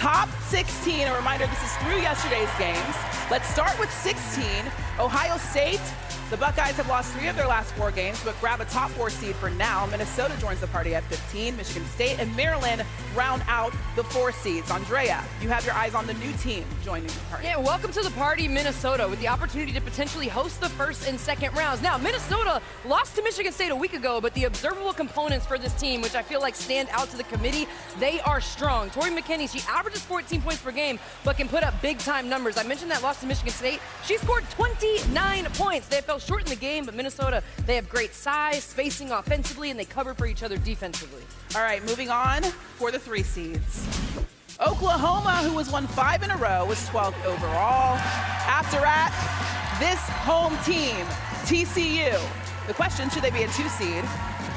top 16, a reminder this is through yesterday's games. Let's start with 16. Ohio State. The Buckeyes have lost 3 of their last 4 games, but grab a top 4 seed for now. Minnesota joins the party at 15. Michigan State and Maryland round out the 4 seeds. Andrea, you have your eyes on the new team joining the party. Yeah, welcome to the party, Minnesota, with the opportunity to potentially host the first and second rounds. Now, Minnesota lost to Michigan State a week ago, but the observable components for this team, which I feel like stand out to the committee, they are strong. Tori McKinney, she averages 14 points per game, but can put up big-time numbers. I mentioned that loss to Michigan State. She scored 29 points. They fell short in the game, but Minnesota, they have great size, spacing offensively, and they cover for each other defensively. All right, moving on for the 3 seeds. Oklahoma, who has won 5 in a row, was 12th overall. After that, this home team, TCU. The question, should they be a 2 seed?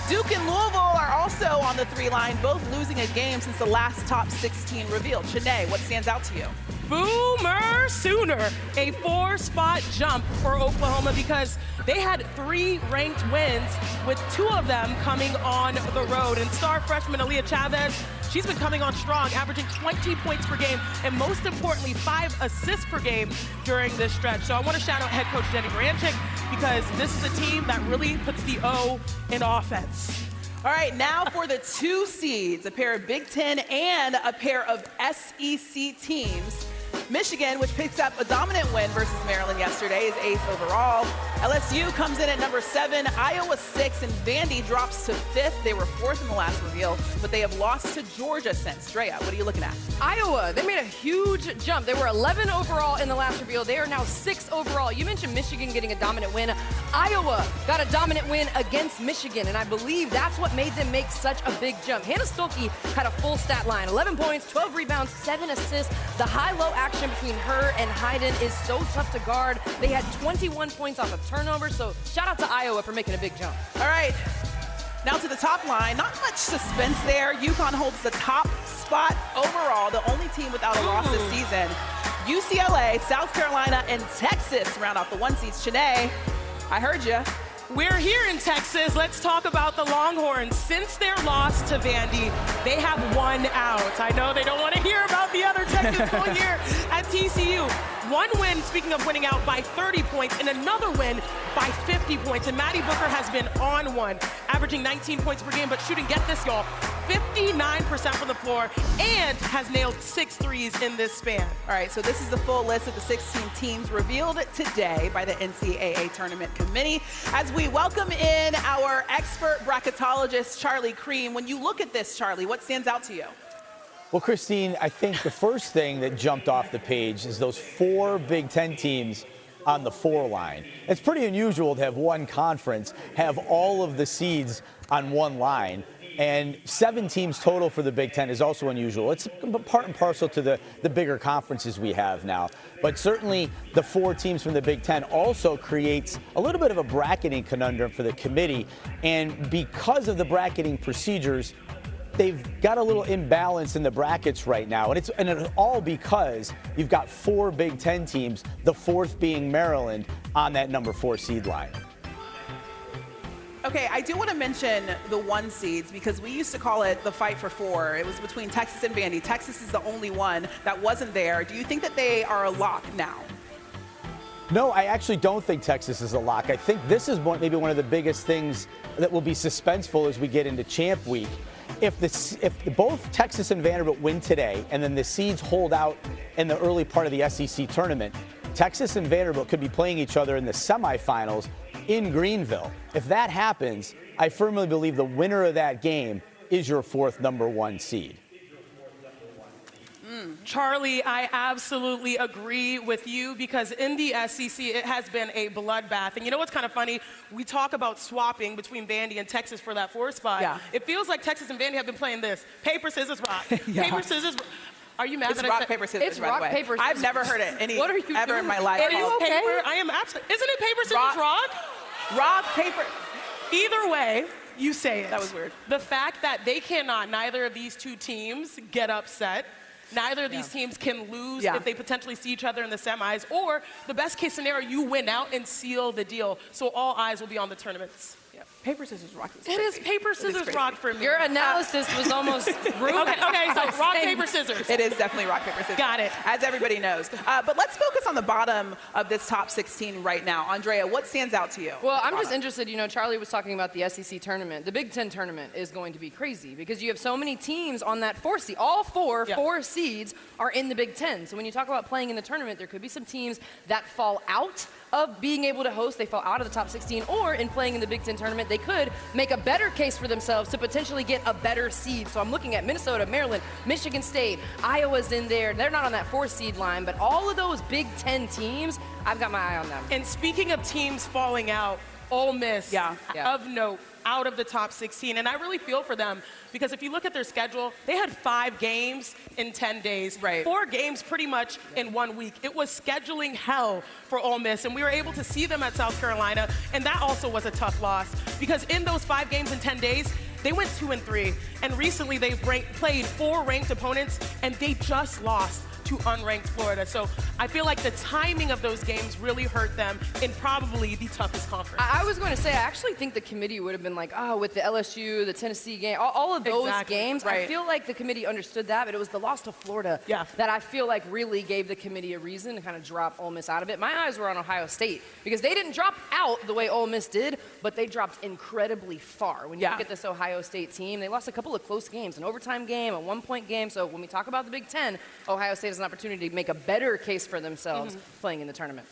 Duke and Louisville are also on the 3 line, both losing a game since the last top 16 revealed. Shanae, what stands out to you? Boomer Sooner, a 4-spot jump for Oklahoma because they had 3 ranked wins, with 2 of them coming on the road. And star freshman Aaliyah Chavez, she's been coming on strong, averaging 20 points per game, and most importantly, 5 assists per game during this stretch. So I want to shout out head coach Jenny Branchick, because this is a team that really puts the O in offense. All right, now for the 2 seeds, a pair of Big Ten and a pair of SEC teams. Michigan, which picks up a dominant win versus Maryland yesterday, is 8th overall. LSU comes in at number 7, Iowa 6, and Vandy drops to 5th. They were 4th in the last reveal, but they have lost to Georgia since. Drea, what are you looking at? Iowa, they made a huge jump. They were 11 overall in the last reveal. They are now 6th overall. You mentioned Michigan getting a dominant win. Iowa got a dominant win against Michigan, and I believe that's what made them make such a big jump. Hannah Stuelke had a full stat line, 11 points, 12 rebounds, 7 assists. The high-low action between her and Hayden is so tough to guard. They had 21 points off of turnovers, so shout out to Iowa for making a big jump. All right, now to the top line. Not much suspense there. UConn holds the top spot overall, the only team without a loss this season. UCLA, South Carolina, and Texas round out the 1 seeds. Shanae, I heard you. We're here in Texas. Let's talk about the Longhorns. Since their loss to Vandy, they have won out. I know they don't want to hear about the other Texans all year at TCU. 1 win, speaking of winning out, by 30 points, and another win by 50 points. And Maddie Booker has been on one, averaging 19 points per game, but shooting, get this, y'all, 59% from the floor, and has nailed 6 threes in this span. All right, so this is the full list of the 16 teams revealed today by the NCAA Tournament Committee. As we welcome in our expert bracketologist, Charlie Cream. When you look at this, Charlie, what stands out to you? Well, Christine, I think the first thing that jumped off the page is those 4 Big Ten teams on the 4 line. It's pretty unusual to have one conference have all of the seeds on one line. And 7 teams total for the Big Ten is also unusual. It's part and parcel to the bigger conferences we have now. But certainly the 4 teams from the Big Ten also creates a little bit of a bracketing conundrum for the committee. And because of the bracketing procedures, they've got a little imbalance in the brackets right now. And it's all because you've got 4 Big Ten teams, the 4th being Maryland, on that number 4 seed line. Okay, I do want to mention the 1 seeds because we used to call it the fight for 4. It was between Texas and Vandy. Texas is the only one that wasn't there. Do you think that they are a lock now? No, I actually don't think Texas is a lock. I think this is maybe one of the biggest things that will be suspenseful as we get into Champ Week. If both Texas and Vanderbilt win today and then the seeds hold out in the early part of the SEC tournament, Texas and Vanderbilt could be playing each other in the semifinals in Greenville. If that happens, I firmly believe the winner of that game is your 4th number 1 seed. Charlie, I absolutely agree with you because in the SEC, it has been a bloodbath. And you know what's kind of funny? We talk about swapping between Vandy and Texas for that 4th spot. Yeah. It feels like Texas and Vandy have been playing this. Paper, scissors, rock. Yeah. Paper, scissors, Are you mad It's that rock, I said paper, scissors, It's by rock, the way. paper, scissors. I've never heard it What are you ever doing? in my life. It is called paper. I am absolutely. Isn't it paper, scissors, rock? rock, paper. Either way, you say it. That was weird. The fact that they cannot, neither of these 2 teams, get upset. Neither of these teams can lose if they potentially see each other in the semis. Or the best case scenario, you win out and seal the deal. So all eyes will be on the tournaments. Paper, scissors, rock. It is paper, scissors, rock for me. Your analysis was almost rude. Okay, so rock, paper, scissors. It is definitely rock, paper, scissors. Got it. As everybody knows. But let's focus on the bottom of this top 16 right now. Andrea, what stands out to you? Well, I'm just interested, Charlie was talking about the SEC tournament. The Big Ten tournament is going to be crazy because you have so many teams on that 4 seed. All four seeds are in the Big Ten. So when you talk about playing in the tournament, there could be some teams that fall out of being able to host, they fall out of the top 16, or in playing in the Big Ten tournament, they could make a better case for themselves to potentially get a better seed. So I'm looking at Minnesota, Maryland, Michigan State, Iowa's in there. They're not on that 4 seed line, but all of those Big Ten teams, I've got my eye on them. And speaking of teams falling out, Ole Miss, of note, out of the top 16. And I really feel for them because if you look at their schedule, they had 5 games in 10 days. Right. 4 games pretty much in 1 week. It was scheduling hell for Ole Miss, and we were able to see them at South Carolina, and that also was a tough loss because in those 5 games in 10 days, they went 2-3, and recently they've played 4 ranked opponents, and they just lost to unranked Florida. So I feel like the timing of those games really hurt them in probably the toughest conference. I was going to say, I actually think the committee would have been like, with the LSU, the Tennessee game, all of those games, I feel like the committee understood that, but it was the loss to Florida that I feel like really gave the committee a reason to kind of drop Ole Miss out of it. My eyes were on Ohio State because they didn't drop out the way Ole Miss did, but they dropped incredibly far. When you look at this Ohio State team, they lost a couple of close games, an overtime game, a 1-point game. So when we talk about the Big Ten, Ohio State has an opportunity to make a better case for themselves playing in the tournament.